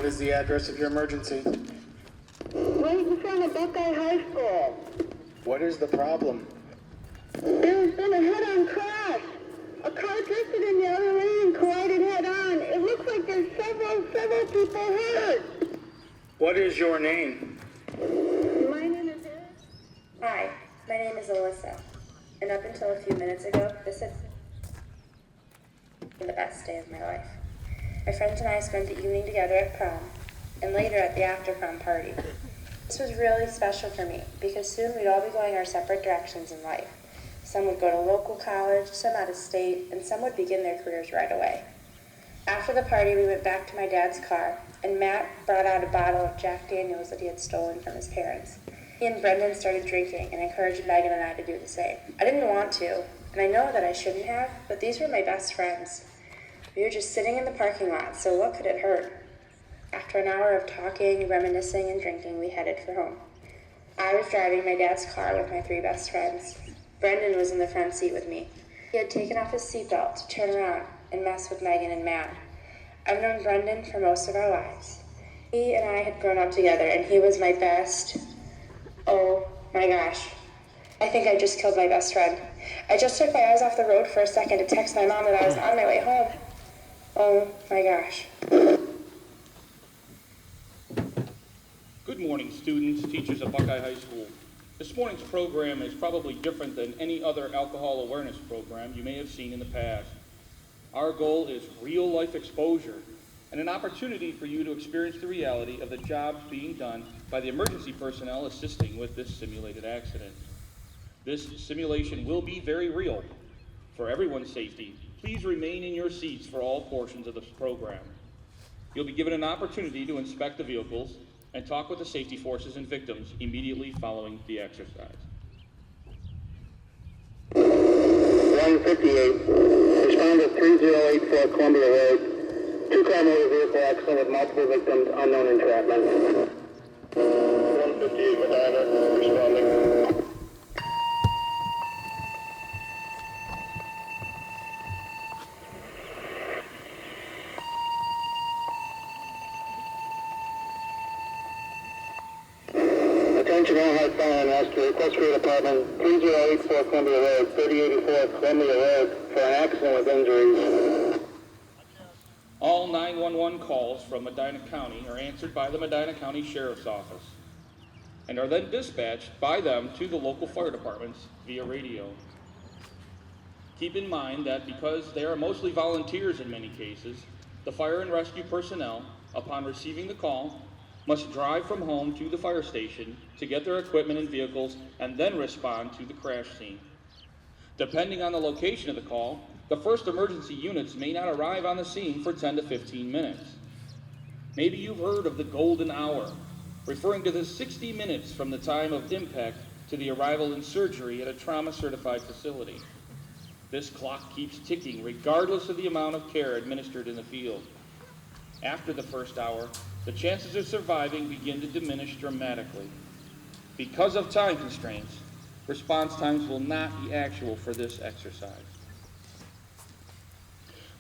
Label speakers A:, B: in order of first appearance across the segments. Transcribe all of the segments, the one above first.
A: What is the address of your emergency?
B: Right in front of Buckeye High School.
A: What is the problem?
B: There's been a head-on crash. A car drifted in the other lane and collided head-on. It looks like there's several people hurt.
A: What is your name?
B: My name is Erhart.
C: Hi, my name is Alyssa, and up until a few minutes ago, this had been the best day of my life. My friends and I spent the evening together at prom, and later at the after-prom party. This was really special for me, because soon we'd all be going our separate directions in life. Some would go to local college, some out of state, and some would begin their careers right away. After the party, we went back to my dad's car, and Matt brought out a bottle of Jack Daniels that he had stolen from his parents. He and Brendan started drinking and encouraged Megan and I to do the same. I didn't want to, and I know that I shouldn't have, but these were my best friends. We were just sitting in the parking lot, so what could it hurt? After an hour of talking, reminiscing, and drinking, we headed for home. I was driving my dad's car with my three best friends. Brendan was in the front seat with me. He had taken off his seatbelt to turn around and mess with Megan and Matt. I've known Brendan for most of our lives. He and I had grown up together, and he was my best. Oh my gosh. I think I just killed my best friend. I just took my eyes off the road for a second to text my mom that I was on my way home. Oh my gosh.
D: Good morning, students, teachers at Buckeye High School. This morning's program is probably different than any other alcohol awareness program you may have seen in the past. Our goal is real-life exposure and an opportunity for you to experience the reality of the jobs being done by the emergency personnel assisting with this simulated accident. This simulation will be very real. For everyone's safety, please remain in your seats for all portions of this program. You'll be given an opportunity to inspect the vehicles and talk with the safety forces and victims immediately following the exercise.
E: 158, respond to 3084 Columbia Road, two-car motor vehicle accident with multiple victims, unknown entrapment. 158 Medina, responding. Attention Erhart Fire and Rescue, request for Department 3084 Columbia Road, 3084 Columbia Road for an accident with injuries.
D: All 911 calls from Medina County are answered by the Medina County Sheriff's Office and are then dispatched by them to the local fire departments via radio. Keep in mind that because they are mostly volunteers in many cases, the fire and rescue personnel, upon receiving the call, must drive from home to the fire station to get their equipment and vehicles and then respond to the crash scene. Depending on the location of the call, the first emergency units may not arrive on the scene for 10 to 15 minutes. Maybe you've heard of the golden hour, referring to the 60 minutes from the time of impact to the arrival in surgery at a trauma-certified facility. This clock keeps ticking regardless of the amount of care administered in the field. After the first hour, the chances of surviving begin to diminish dramatically. Because of time constraints, response times will not be actual for this exercise.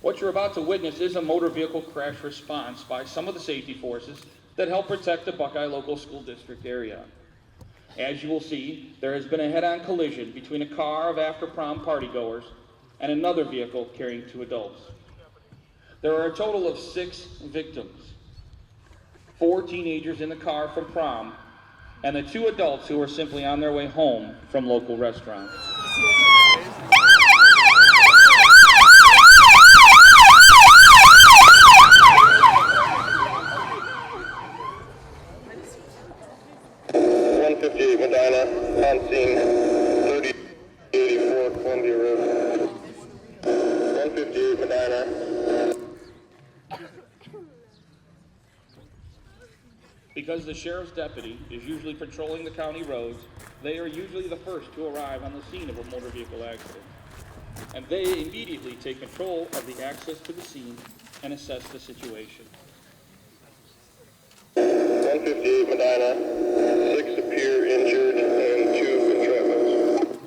D: What you're about to witness is a motor vehicle crash response by some of the safety forces that help protect the Buckeye Local School District area. As you will see, there has been a head-on collision between a car of after-prom partygoers and another vehicle carrying two adults. There are a total of 6 victims. 4 teenagers in the car from prom, and the 2 adults who were simply on their way home from local restaurants.
E: Medina, on scene, 3084 Columbia Road. 158 Medina.
D: Because the sheriff's deputy is usually patrolling the county roads, they are usually the first to arrive on the scene of a motor vehicle accident. And they immediately take control of the access to the scene and assess the situation.
E: 158 Medina, 6 appear injured and 2 entrapments.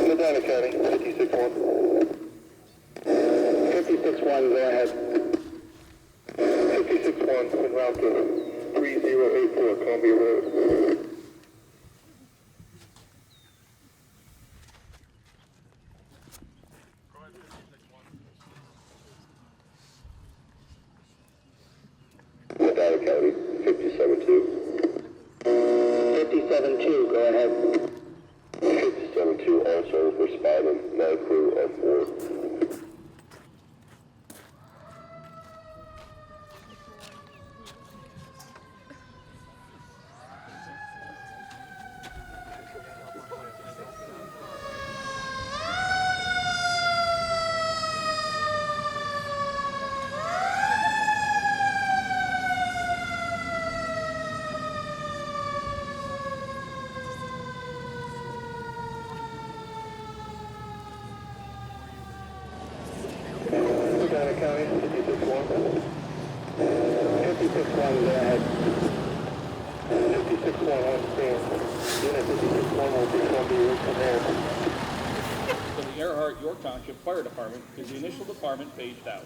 E: Medina County, 56-1. 56-1, go ahead. 56-1, Medina County, 56-1. 56-1, go ahead. 56-1 on stand. Unit 56-1 will be Columbia Road Command.
D: So the Erhart, York Township Fire Department is the initial department paged out.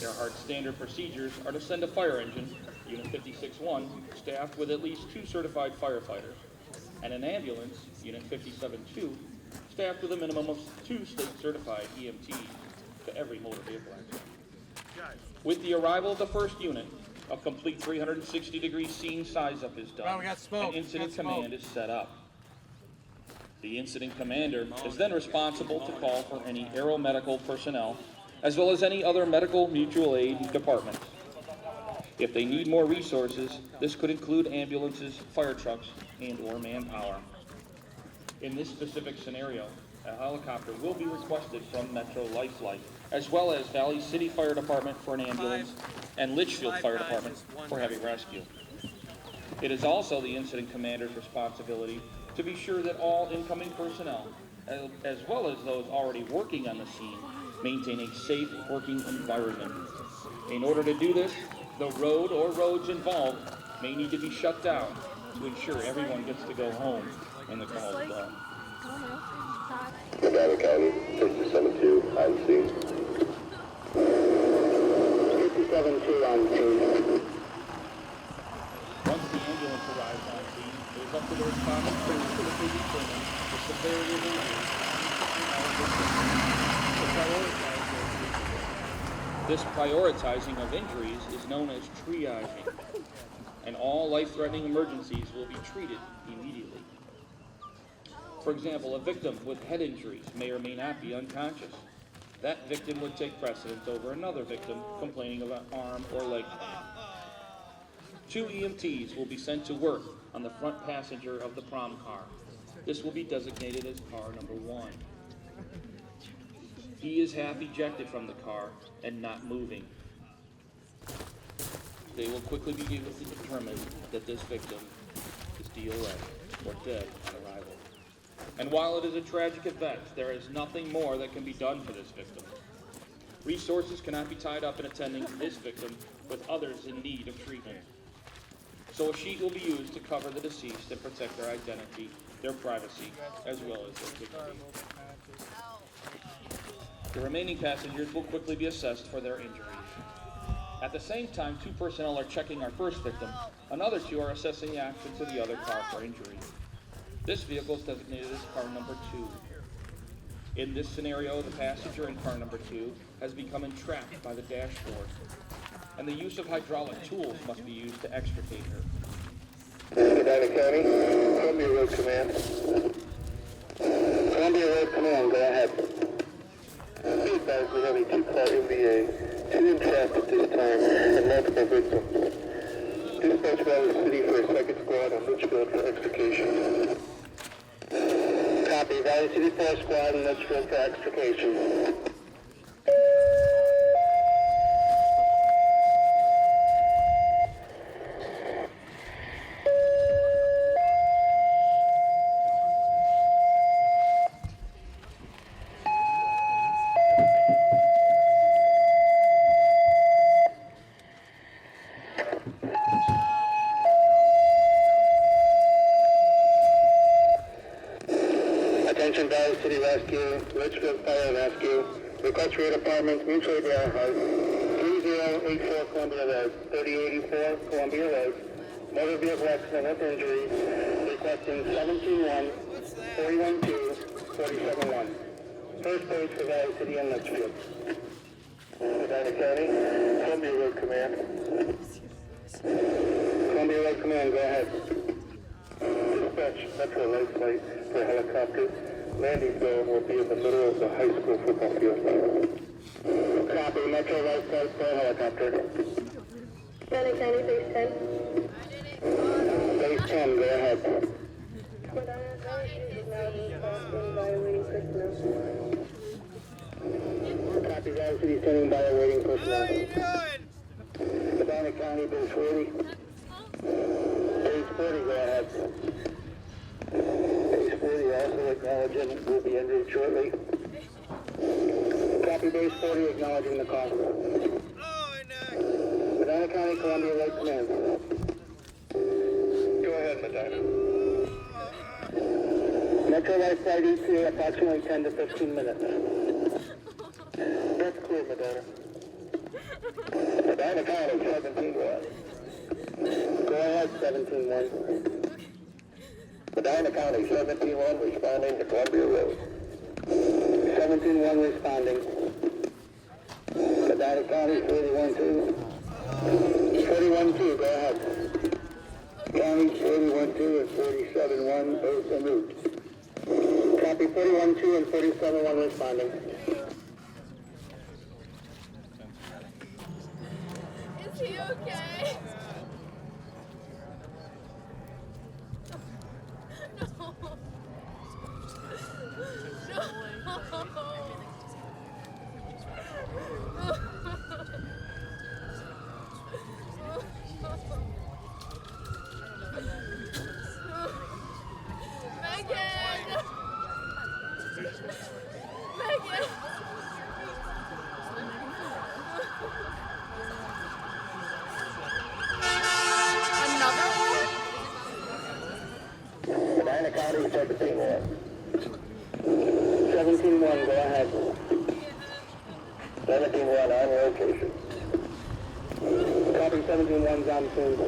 D: Erhart's standard procedures are to send a fire engine, Unit 56-1, staffed with at least 2 certified firefighters, and an ambulance, Unit 57-2, staffed with a minimum of 2 state-certified EMTs to every motor vehicle accident. With the arrival of the first unit, a complete 360-degree scene size-up is done, and incident command is set up. The incident commander is then responsible to call for any aeromedical personnel, as well as any other medical mutual aid departments. If they need more resources, this could include ambulances, fire trucks, and/or manpower. In this specific scenario, a helicopter will be requested from Metro Lifeline, as well as Valley City Fire Department for an ambulance and Litchfield Fire Department for heavy rescue. It is also the incident commander's responsibility to be sure that all incoming personnel, as well as those already working on the scene, maintain a safe working environment. In order to do this, the road or roads involved may need to be shut down to ensure everyone gets to go home when the call is done.
E: Medina County, 57-2 on scene. 57-2 on scene.
D: Once the ambulance arrives on scene, it is up to the responding crew to determine the severity of injury. This prioritizing of injuries is known as triaging, and all life-threatening emergencies will be treated immediately. For example, a victim with head injuries may or may not be unconscious. That victim would take precedence over another victim complaining of an arm or leg pain. 2 EMTs will be sent to work on the front passenger of the prom car. This will be designated as car number 1. He is half ejected from the car and not moving. They will quickly be able to determine that this victim is DOA, or dead on arrival. And while it is a tragic event, there is nothing more that can be done for this victim. Resources cannot be tied up in attending to this victim with others in need of treatment. So a sheet will be used to cover the deceased and protect their identity, their privacy, as well as their dignity. The remaining passengers will quickly be assessed for their injuries. At the same time, 2 personnel are checking our first victim. Another 2 are assessing the accident to the other car for injury. This vehicle is designated as car number 2. In this scenario, the passenger in car number 2 has become entrapped by the dashboard, and the use of hydraulic tools must be used to extricate her.
E: Medina County, Columbia Road Command. Columbia Road Command, go ahead. Be advised we have a 2-car MVA, 2 entrapped at this time, and multiple victims. Dispatch Valley City for a 2nd squad on Litchfield for extrication. Copy, Valley City 4th squad on Litchfield for extrication. Attention Valley City Rescue, Litchfield Fire Rescue, request for departments, mutual aid Erhart, 3084 Columbia Road, 3084 Columbia Road, motor vehicle accident with injury, requesting 17-1, 41-2, 47-1. First page for Valley City and Litchfield. Medina County, Columbia Road Command. Columbia Road Command, go ahead. Dispatch Metro Lifeline for helicopter. Landing zone will be in the middle of the high school football field. Copy, Metro Lifeline for helicopter.
B: Medina County, base 10.
E: Base 10, go ahead.
B: Medina County is now being crossed by waiting personnel.
E: Copy, Valley City standing by awaiting personnel. Medina County, base 40. Base 40, go ahead. Base 40, also acknowledging will be ended shortly. Copy base 40, acknowledging the call. Medina County, Columbia Lake Command. Go ahead, Medina. Metro Life Flight ETA approximately 10 to 15 minutes. That's clear, Medina. Medina County, 17-1. Go ahead, 17-1. Medina County, 17-1, responding to Columbia Road. 17-1 responding. Medina County, 41-2. 41-2, go ahead. County 41-2 and 47-1, both en route. Copy 41-2 and 47-1 responding.
F: Is he okay? No.
E: Medina County, 17-1. 17-1, go ahead. 17-1 on location. Copy 17-1's on scene.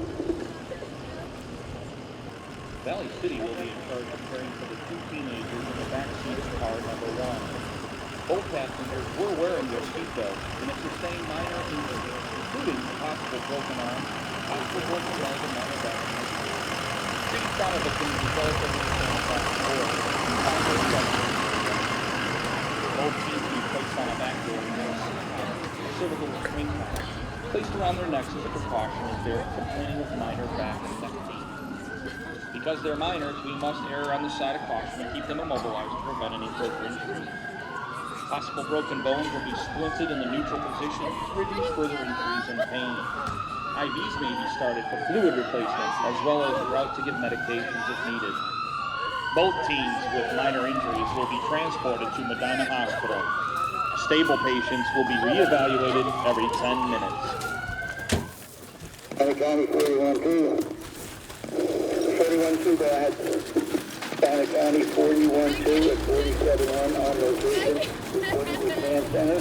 D: Valley City will be in charge of caring for the two teenagers in the back seat of car number 1. Both passengers were wearing their seatbelts and have sustained minor injuries, including a possible broken arm, possible broken leg, and minor back. City trauma victims developed over the same across the board. Both teams will be placed on a back door and cervical swing pads placed around their necks as a precaution if they're complaining of minor back and neck pain. Because they're minors, we must err on the side of caution and keep them immobilized to prevent any further injuries. Possible broken bones will be splinted in the neutral position to reduce further injuries and pain. IVs may be started for fluid replacement, as well as a route to give medications if needed. Both teams with minor injuries will be transported to Medina Hospital. Stable patients will be reevaluated every 10 minutes.
E: Medina County, 41-2. 41-2, go ahead. Medina County, 41-2 and 47-1 on location. Reporting to Command Center.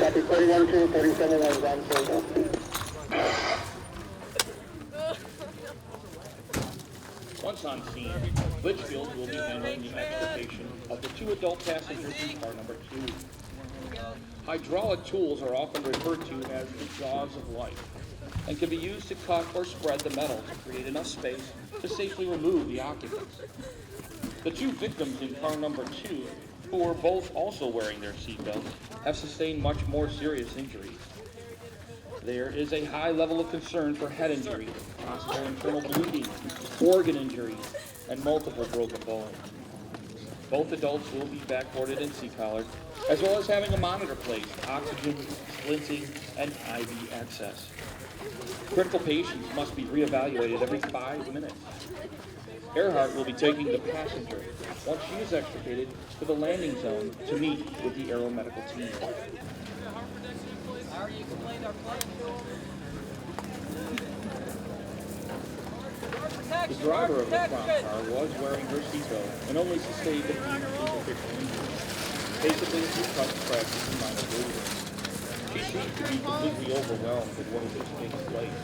E: Copy 41-2, 47-1's on scene.
D: Once on scene, Litchfield will be handling the extrication of the two adult passengers in car number 2. Hydraulic tools are often referred to as the jaws of life and can be used to cut or spread the metal to create enough space to safely remove the occupants. The two victims in car number 2, who were both also wearing their seatbelts, have sustained much more serious injuries. There is a high level of concern for head injury, possible internal bleeding, organ injuries, and multiple broken bones. Both adults will be backboarded and seat-collared, as well as having a monitor placed, oxygen, splinting, and IV access. Critical patients must be reevaluated every 5 minutes. Erhart will be taking the passenger, once she is extricated, to the landing zone to meet with the aeromedical team. The driver of the prom car was wearing her seatbelt and only sustained a few superficial injuries. Basically, a few cuts, scratches, and minor bruising. She seems to be completely overwhelmed with what has just taken place.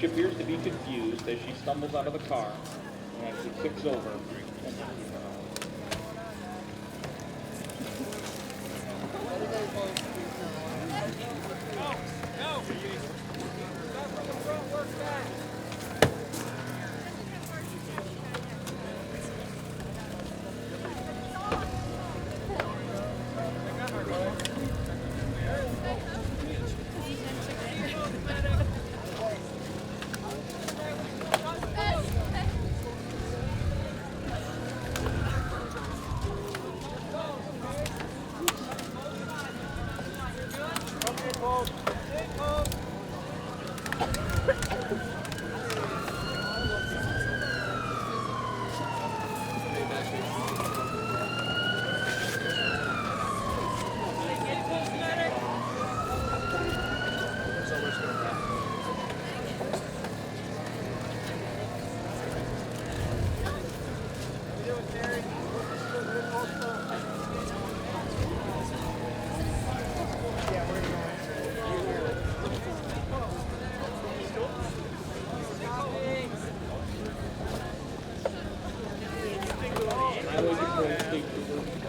D: She appears to be confused as she stumbles out of the car and actually kicks over and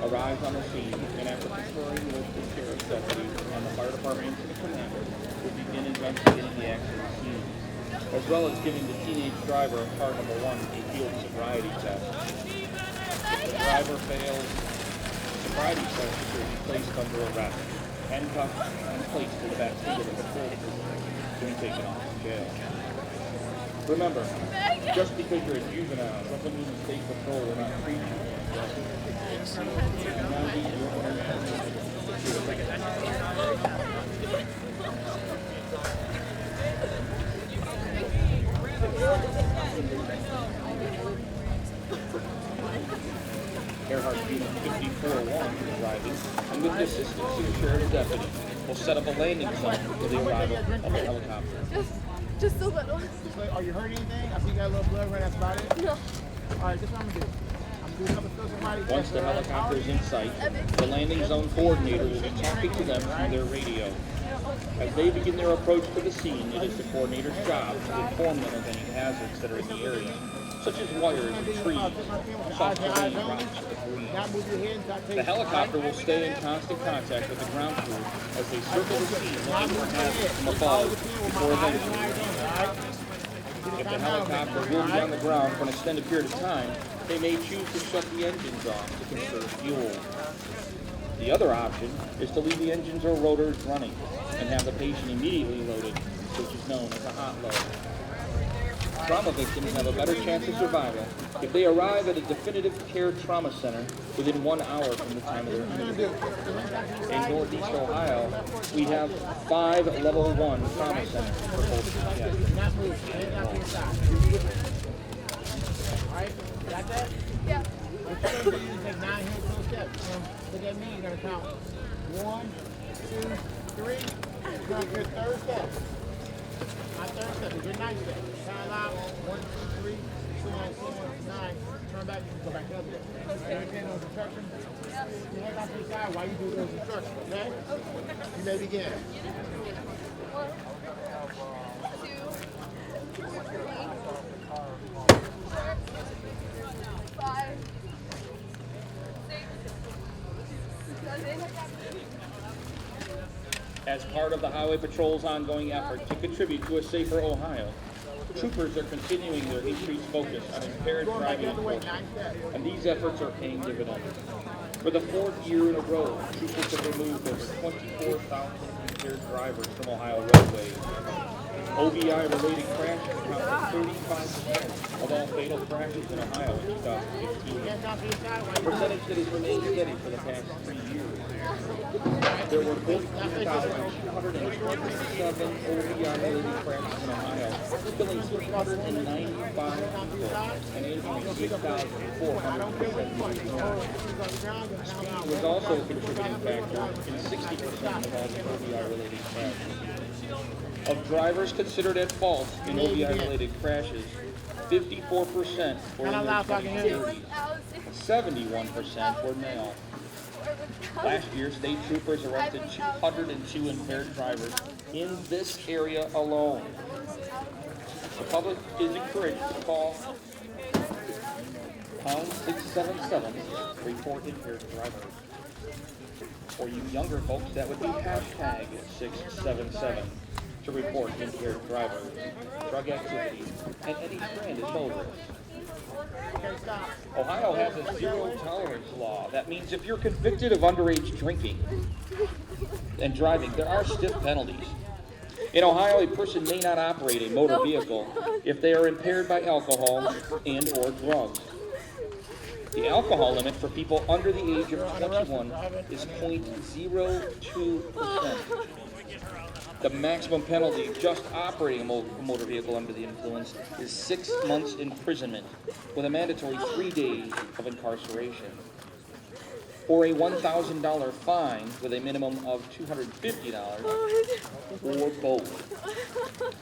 D: arrives on the scene, and after conferring with the sheriff's deputies and the fire department incident commander, will begin investigating the accident scene, as well as giving the teenage driver of car number 1 a field sobriety test. If the driver fails the sobriety test, he will be placed under arrest, handcuffed, and placed in the back seat of the patrol cruiser to be taken off to jail. Remember, just because you're a juvenile doesn't mean the state patrol will not treat you as well. And now these are your Erhart Unit 54-1 is arriving, and with the assistance of the sheriff's deputy, will set up a landing zone for the arrival of the helicopter.
F: Just a little.
G: Are you hurt anything? I see you got a little blood right. That's about it.
F: No.
G: All right, this is what I'm gonna do. I'm gonna do a couple of somebody.
D: Once the helicopter is in sight, the landing zone coordinator will be talking to them through their radio. As they begin their approach to the scene, it is the coordinator's job to inform them of any hazards that are in the area, such as wires and trees, soft terrain, rocks, or debris.
G: Not move your head and start taking.
D: The helicopter will stay in constant contact with the ground crew as they circle the scene looking for hazards from above before eventually. If the helicopter will be on the ground for an extended period of time, they may choose to shut the engines off to conserve fuel. The other option is to leave the engines or rotors running and have the patient immediately loaded, which is known as a hot load. Trauma victims have a better chance of survival if they arrive at a definitive care trauma center within 1 hour from the time of their injury. In Northeast Ohio, we have 5 level 1 trauma centers for both cases.
G: Not move. Head not to the side. All right, got that?
F: Yeah.
G: Let's go. You take 9 heel toe steps. Look at me. You're gonna count 1, 2, 3. You're gonna do your third step. My third step is your ninth step. Count out 1, 2, 3, 4, 9. Turn back. Go back the other way. You understand those instructions? Your head not to the side while you do those instructions. Okay? You may begin.
F: 1, 2, 3, 4, 5, 6, 7.
D: As part of the Highway Patrol's ongoing effort to contribute to a safer Ohio, troopers are continuing their increased focus on impaired driving enforcement, and these efforts are paying dividends. For the 4th year in a row, troopers have removed over 24,000 impaired drivers from Ohio roadways. OVI-related crashes account for 35% of all fatal crashes in Ohio in 2015, a percentage that has remained steady for the past 3 years. There were 15,227 OVI-related crashes in Ohio, killing 395 people and injuring 8,470. Speed was also a contributing factor in 60% of all the OVI-related crashes. Of drivers considered at fault in OVI-related crashes, 54% were in their 20s and 30s. 71% were male. Last year, state troopers arrested 202 impaired drivers in this area alone. The public is encouraged to call pound 677 to report impaired drivers. For you younger folks, that would be hashtag 677 to report impaired drivers, drug activity, and any stranded motorists. Ohio has a zero-tolerance law. That means if you're convicted of underage drinking and driving, there are stiff penalties. In Ohio, a person may not operate a motor vehicle if they are impaired by alcohol and or drugs. The alcohol limit for people under the age of 21 is 0.02%. The maximum penalty just operating a motor vehicle under the influence is 6 months imprisonment with a mandatory 3 days of incarceration, or a $1,000 fine with a minimum of $250, or both.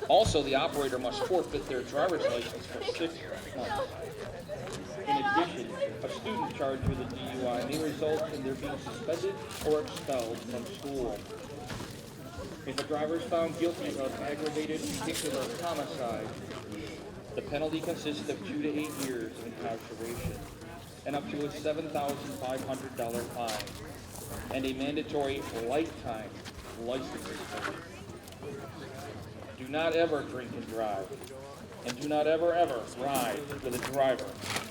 D: Also, the operator must forfeit their driver's license for 6 months. In addition, a student charged with a DUI may result in their being suspended or expelled from school. If a driver is found guilty of aggravated vehicular homicide, the penalty consists of 2 to 8 years of incarceration. and up to a $7,500 fine, and a mandatory lifetime license suspension. Do not ever drink and drive, and do not ever ride with a driver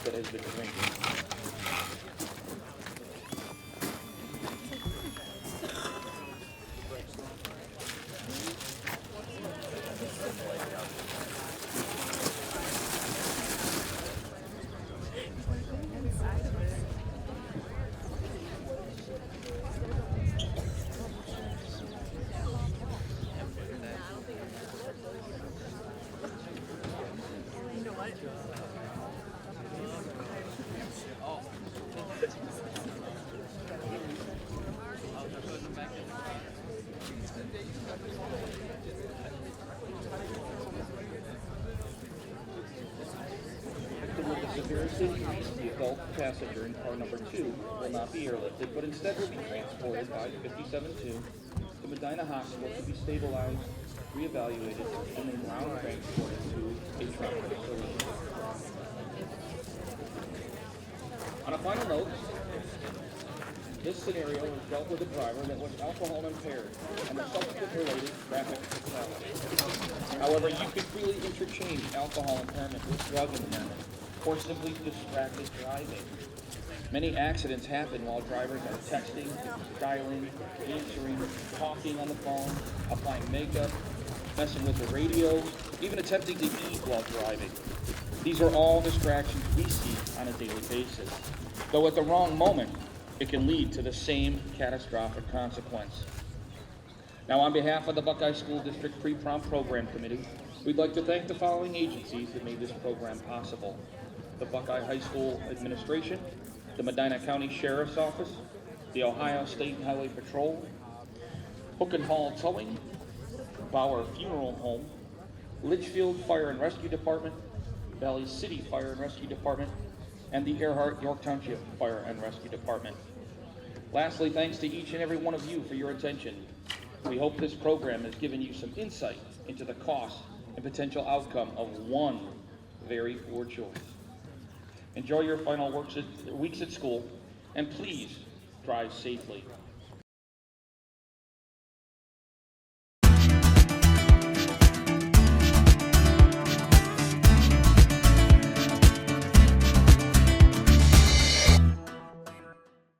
D: that has been drinking. With the severest injuries, the adult passenger in car number 2 will not be airlifted, but instead will be transported by 57-2 to Medina Hospital to be stabilized, reevaluated, and then ground transported to a trauma facility. On a final note, this scenario was dealt with a driver that was alcohol impaired and a subsequent related traffic fatality. However, you could freely interchange alcohol impairment with drug impairment, or simply distracted driving. Many accidents happen while drivers are texting, dialing, answering, talking on the phone, applying makeup, messing with the radio, even attempting to eat while driving. These are all distractions we see on a daily basis, though at the wrong moment, it can lead to the same catastrophic consequence. Now, on behalf of the Buckeye School District Pre-Prom Program Committee, we'd like to thank the following agencies that made this program possible: the Buckeye High School Administration, the Medina County Sheriff's Office, the Ohio State Highway Patrol, Hook and Hall Towing, Bauer Funeral Home, Litchfield Fire and Rescue Department, Valley City Fire and Rescue Department, and the Erhart York Township Fire and Rescue Department. Lastly, thanks to each and every one of you for your attention. We hope this program has given you some insight into the cost and potential outcome of one very poor choice. Enjoy your final weeks at school, and please drive safely.